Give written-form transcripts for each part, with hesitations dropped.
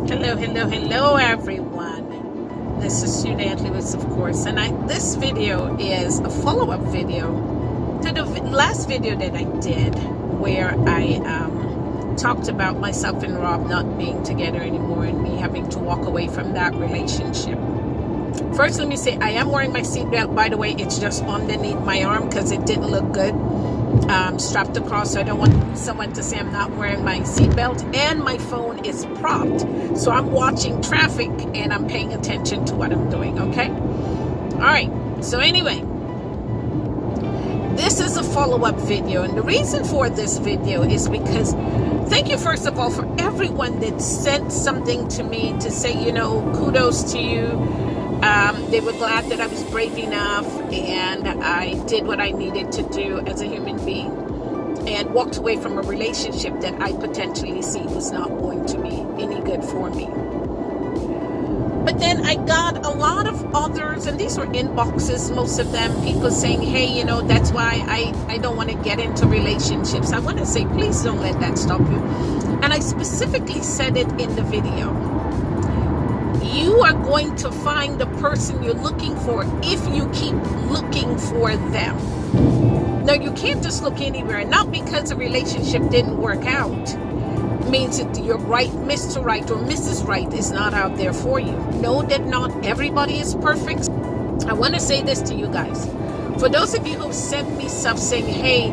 Hello, everyone. This is Juneann Lewis, of course, and this video is a follow-up video to the last video that I did, where I talked about myself and Rob not being together anymore and me having to walk away from that relationship. First, let me say I am wearing my seatbelt. By the way, it's just underneath my arm because it didn't look good. Strapped across, so I don't want someone to say I'm not wearing my seatbelt, and my phone is propped, so I'm watching traffic and I'm paying attention to what I'm doing. Okay, all right, so anyway, this is a follow-up video, and the reason for this video is because thank you first of all for everyone that sent something to me to say, kudos to you. They were glad that I was brave enough and I did what I needed to do as a human being and walked away from a relationship that I potentially see was not going to be any good for me. But then I got a lot of others, and these were inboxes, most of them, people saying, hey, that's why I don't want to get into relationships. I want to say, please don't let that stop you. And I specifically said it in the video. You are going to find the person you're looking for if you keep looking for them. Now, you can't just look anywhere. Not because a relationship didn't work out means that you're right, Mr. Right or Mrs. Right is not out there for you. Know that not everybody is perfect. I want to say this to you guys. For those of you who sent me stuff saying, hey,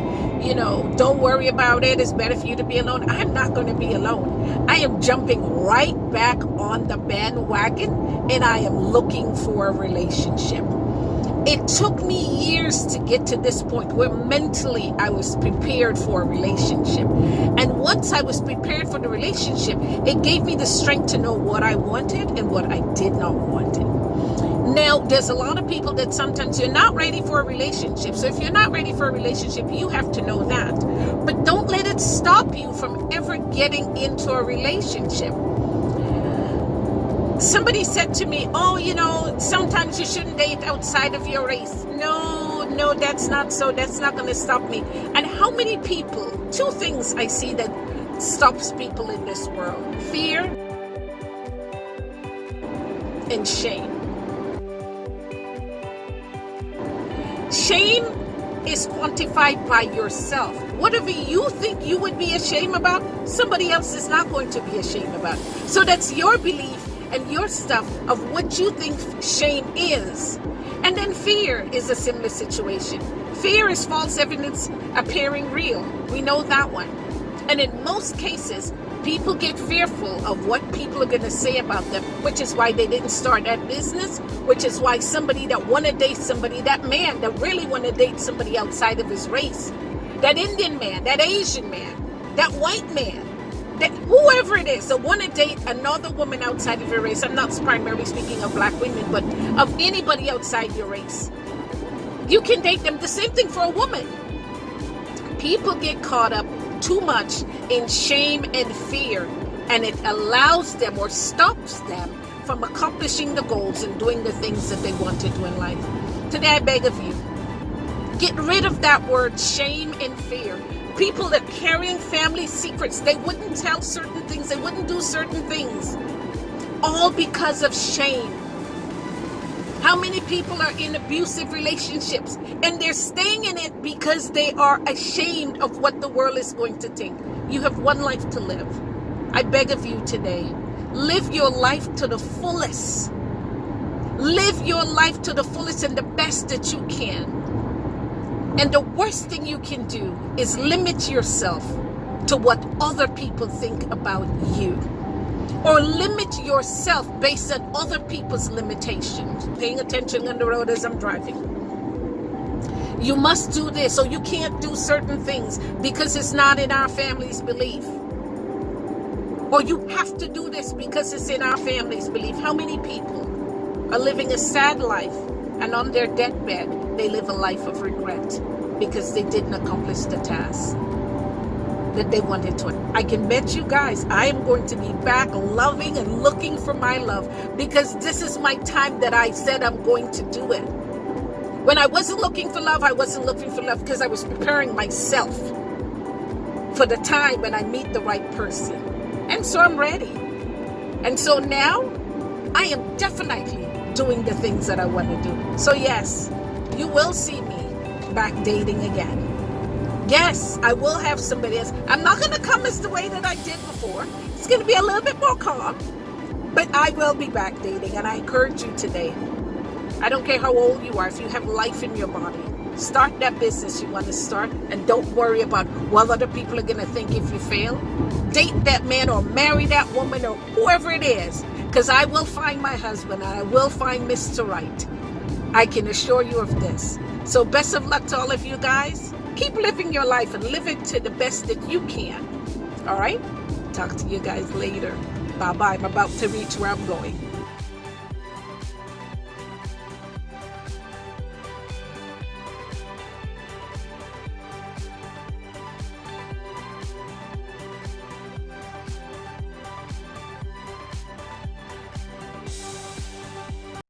don't worry about it, it's better for you to be alone. I'm not going to be alone. I am jumping right back on the bandwagon and I am looking for a relationship. It took me years to get to this point where mentally I was prepared for a relationship. And once I was prepared for the relationship, it gave me the strength to know what I wanted and what I did not want. Now, there's a lot of people that sometimes you're not ready for a relationship. So if you're not ready for a relationship, you have to know that. But don't let it stop you from ever getting into a relationship. Somebody said to me, sometimes you shouldn't date outside of your race. No, that's not so. That's not going to stop me. And how many people, two things I see that stops people in this world: fear and shame. Shame is quantified by yourself. Whatever you think you would be ashamed about, somebody else is not going to be ashamed about. So that's your belief and your stuff of what you think shame is. And then fear is a similar situation. Fear is false evidence appearing real. We know that one. And in most cases, people get fearful of what people are going to say about them, which is why they didn't start that business, which is why somebody that want to date somebody, that man that really want to date somebody outside of his race, that Indian man, that Asian man, that white man, that whoever it is that want to date another woman outside of your race. I'm not primarily speaking of black women, but of anybody outside your race. You can date them. The same thing for a woman. People get caught up too much in shame and fear, and it allows them or stops them from accomplishing the goals and doing the things that they want to do in life. Today I beg of you, get rid of that word shame and fear. People that are carrying family secrets, they wouldn't tell certain things, they wouldn't do certain things, all because of shame. How many people are in abusive relationships and they're staying in it because they are ashamed of what the world is going to think? You have one life to live. I beg of you today, live your life to the fullest. Live your life to the fullest and the best that you can. And the worst thing you can do is limit yourself to what other people think about you. Or limit yourself based on other people's limitations. Paying attention on the road as I'm driving. You must do this, or you can't do certain things because it's not in our family's belief. Or you have to do this because it's in our family's belief. How many people are living a sad life and on their deathbed they live a life of regret because they didn't accomplish the task that they wanted to? I can bet you guys I am going to be back loving and looking for my love, because this is my time that I said I'm going to do it. When I wasn't looking for love, I wasn't looking for love because I was preparing myself for the time when I meet the right person. And so I'm ready. And so now I am definitely doing the things that I want to do. So yes, you will see me back dating again. Yes, I will have somebody else. I'm not going to come as the way that I did before. It's going to be a little bit more calm, but I will be back dating. And I encourage you today, I don't care how old you are, if you have life in your body, start that business you want to start, and don't worry about what other people are going to think if you fail. Date that man or marry that woman or whoever it is, because I will find my husband and I will find Mr. Right. I can assure you of this. So best of luck to all of you guys. Keep living your life and live it to the best that you can. All right? Talk to you guys later. Bye-bye. I'm about to reach where I'm going.